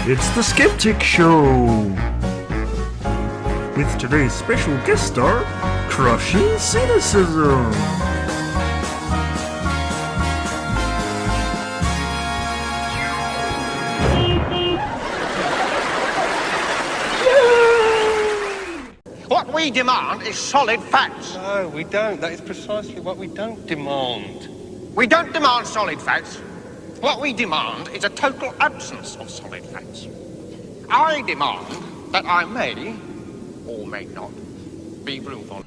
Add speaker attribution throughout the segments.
Speaker 1: It's the Skeptic Show! With today's special guest star, Crushing Cynicism!
Speaker 2: What we demand is solid facts.
Speaker 3: No, we don't. That is precisely what we don't demand.
Speaker 2: We don't demand solid facts. What we demand is a total absence of solid facts. I demand that I may, or may not, be ruled on.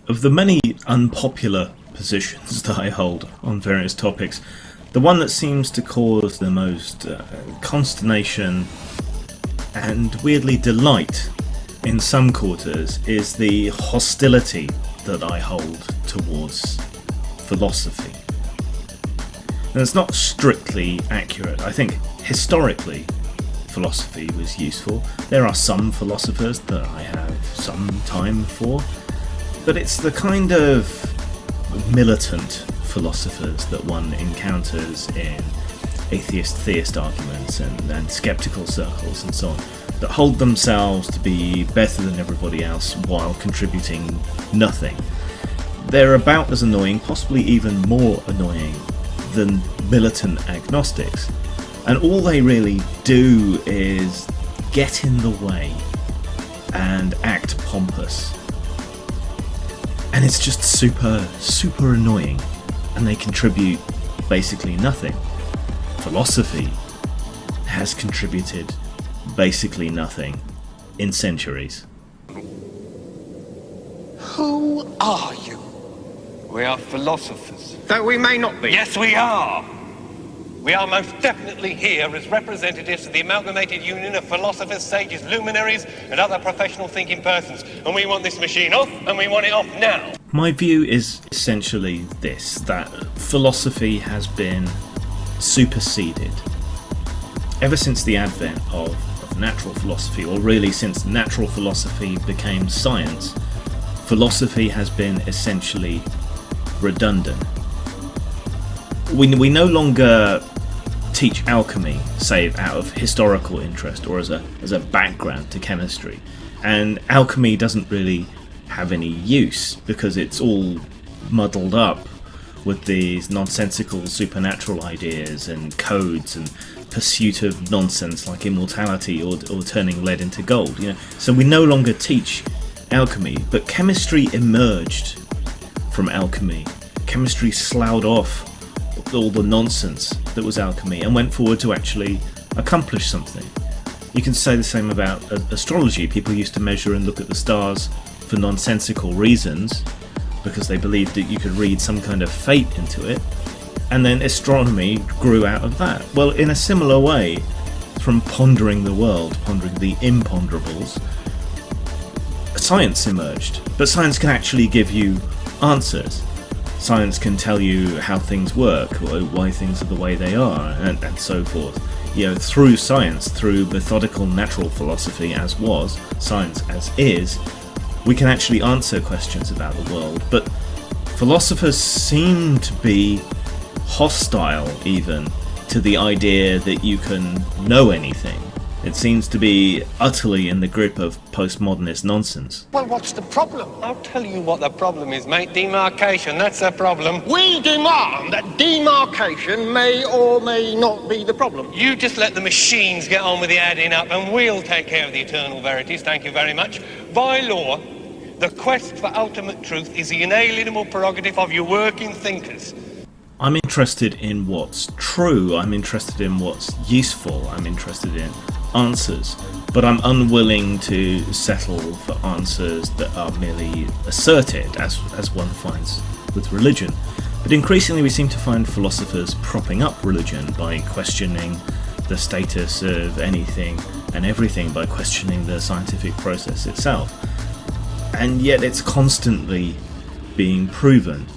Speaker 4: Of the many unpopular positions that I hold on various topics, the one that seems to cause the most consternation and weirdly delight in some quarters is the hostility that I hold towards philosophy. And it's not strictly accurate. I think historically philosophy was useful. There are some philosophers that I have some time for, but it's the kind of militant philosophers that one encounters in atheist-theist arguments and skeptical circles and so on, that hold themselves to be better than everybody else while contributing nothing. They're about as annoying, possibly even more annoying, than militant agnostics. And all they really do is get in the way and act pompous. And it's just super annoying. And they contribute basically nothing. Philosophy has contributed basically nothing in centuries.
Speaker 2: Who are you?
Speaker 3: We are philosophers.
Speaker 2: Though we may not be.
Speaker 3: Yes, we are. We are most definitely here as representatives of the amalgamated union of philosophers, sages, luminaries, and other professional thinking persons. And we want this machine off, and we want it off now.
Speaker 4: My view is essentially this, that philosophy has been superseded. Ever since the advent of natural philosophy, or really since natural philosophy became science, philosophy has been essentially redundant. We no longer teach alchemy, save out of historical interest or as a background to chemistry. And alchemy doesn't really have any use because it's all muddled up with these nonsensical supernatural ideas and codes and pursuit of nonsense like immortality or turning lead into gold. So we no longer teach alchemy, but chemistry emerged from alchemy. Chemistry sloughed off all the nonsense that was alchemy and went forward to actually accomplish something. You can say the same about astrology. People used to measure and look at the stars for nonsensical reasons because they believed that you could read some kind of fate into it, and then astronomy grew out of that. Well, in a similar way, from pondering the world, pondering the imponderables, science emerged. But science can actually give you answers. Science can tell you how things work, or why things are the way they are, and so forth. Through science, through methodical natural philosophy as was, science as is, we can actually answer questions about the world. But philosophers seem to be hostile even to the idea that you can know anything. It seems to be utterly in the grip of postmodernist nonsense.
Speaker 2: Well, what's the problem?
Speaker 3: I'll tell you what the problem is, mate. Demarcation, that's the problem.
Speaker 2: We demand that demarcation may or may not be the problem.
Speaker 3: You just let the machines get on with the adding up and we'll take care of the eternal verities, thank you very much. By law, the quest for ultimate truth is the inalienable prerogative of your working thinkers.
Speaker 4: I'm interested in what's true, I'm interested in what's useful, I'm interested in answers, but I'm unwilling to settle for answers that are merely asserted, as one finds with religion. But increasingly we seem to find philosophers propping up religion by questioning the status of anything and everything, by questioning the scientific process itself. And yet it's constantly being proven.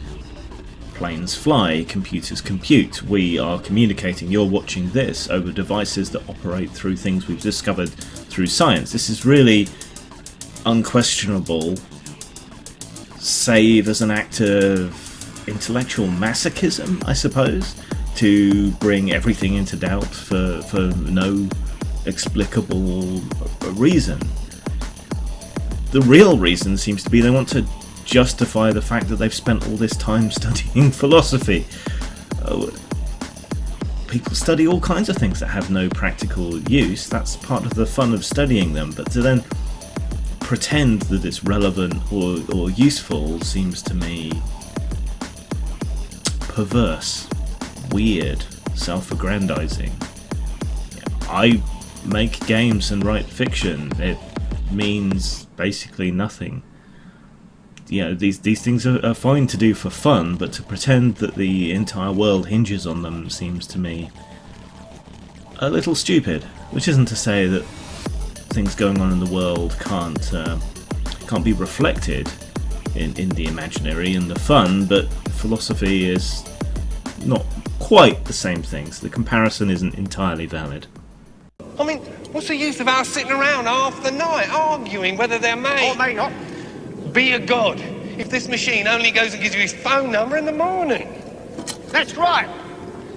Speaker 4: Planes fly, computers compute, we are communicating, you're watching this over devices that operate through things we've discovered through science. This is really unquestionable, save as an act of intellectual masochism, I suppose, to bring everything into doubt for no explicable reason. The real reason seems to be they want to justify the fact that they've spent all this time studying philosophy. People study all kinds of things that have no practical use. That's part of the fun of studying them, but to then pretend that it's relevant or useful seems to me perverse, weird, self-aggrandizing. I make games and write fiction. It means basically nothing. These things are fine to do for fun, but to pretend that the entire world hinges on them seems to me a little stupid. Which isn't to say that things going on in the world can't be reflected in the imaginary and the fun, but philosophy is not quite the same thing, so the comparison isn't entirely valid.
Speaker 3: I mean, what's the use of us sitting around half the night arguing whether there may
Speaker 2: Or may not
Speaker 3: be a god if this machine only goes and gives you his phone number in the morning?
Speaker 2: That's right.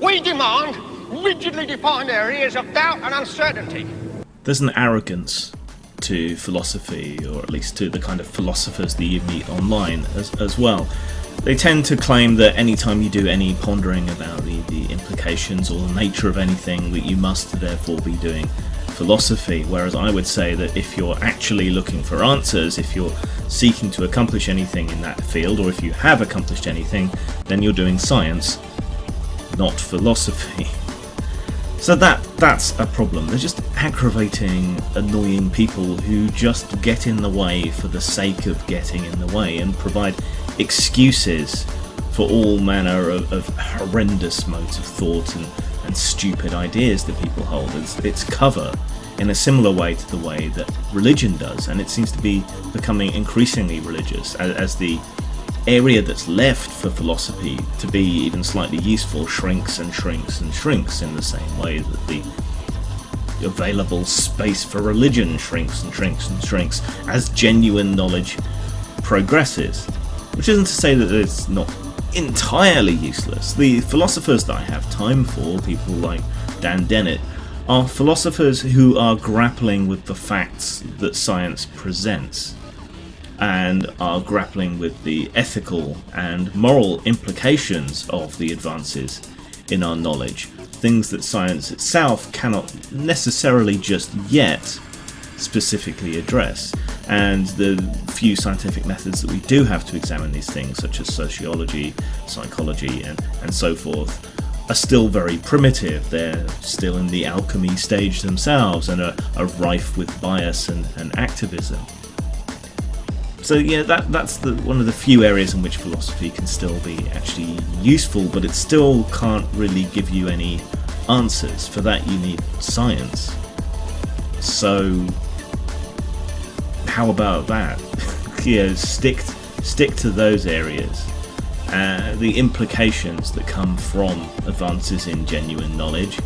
Speaker 2: We demand rigidly defined areas of doubt and uncertainty.
Speaker 4: There's an arrogance to philosophy, or at least to the kind of philosophers that you meet online as well. They tend to claim that anytime you do any pondering about the implications or the nature of anything, that you must therefore be doing philosophy, whereas I would say that if you're actually looking for answers, if you're seeking to accomplish anything in that field, or if you have accomplished anything, then you're doing science, not philosophy. So that's a problem. They're just aggravating, annoying people who just get in the way for the sake of getting in the way and provide excuses for all manner of horrendous modes of thought and stupid ideas that people hold. It's cover in a similar way to the way that religion does, and it seems to be becoming increasingly religious as the area that's left for philosophy to be even slightly useful shrinks and shrinks and shrinks, in the same way that the available space for religion shrinks and shrinks and shrinks as genuine knowledge progresses. Which isn't to say that it's not entirely useless. The philosophers that I have time for, people like Dan Dennett, are philosophers who are grappling with the facts that science presents and are grappling with the ethical and moral implications of the advances in our knowledge, things that science itself cannot necessarily just yet specifically address. And the few scientific methods that we do have to examine these things, such as sociology, psychology, and so forth, are still very primitive. They're still in the alchemy stage themselves and are rife with bias and activism. So yeah, that's one of the few areas in which philosophy can still be actually useful, but it still can't really give you any answers. For that you need science. So how about that? Stick to those areas. The implications that come from advances in genuine knowledge,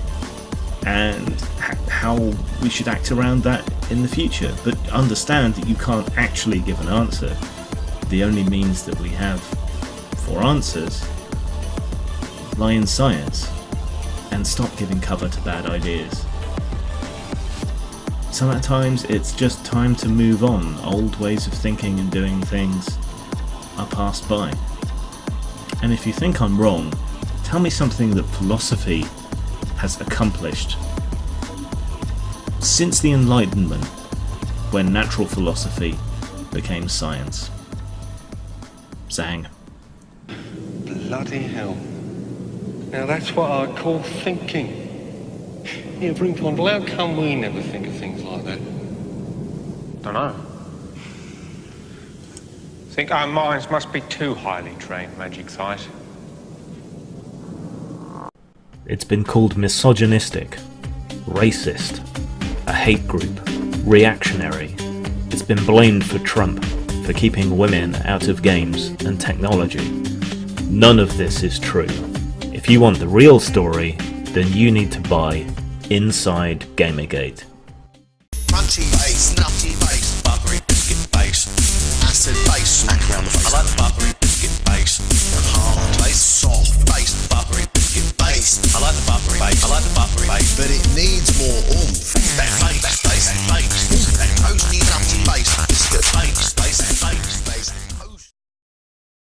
Speaker 4: and how we should act around that in the future. But understand that you can't actually give an answer. The only means that we have for answers lie in science, and stop giving cover to bad ideas. Some at times it's just time to move on. Old ways of thinking and doing things are passed by. And if you think I'm wrong, tell me something that philosophy has accomplished since the Enlightenment, when natural philosophy became science. Zang.
Speaker 3: Bloody hell. Now that's what I call thinking. Yeah, Broomfondle, how come we never think of things like that?
Speaker 2: Dunno. Think our minds must be too highly trained, Magic Sight.
Speaker 4: It's been called misogynistic, racist, a hate group, reactionary. It's been blamed for Trump, for keeping women out of games and technology. None of this is true. If you want the real story, then you need to buy Inside Gamergate.
Speaker 5: Crunchy bass, nutty bass, buttery biscuit bass, acid bass, smack around the face. I like the buttery biscuit bass, hard bass, soft bass, buttery biscuit bass. I like the buttery bass, I like the buttery bass, but it needs more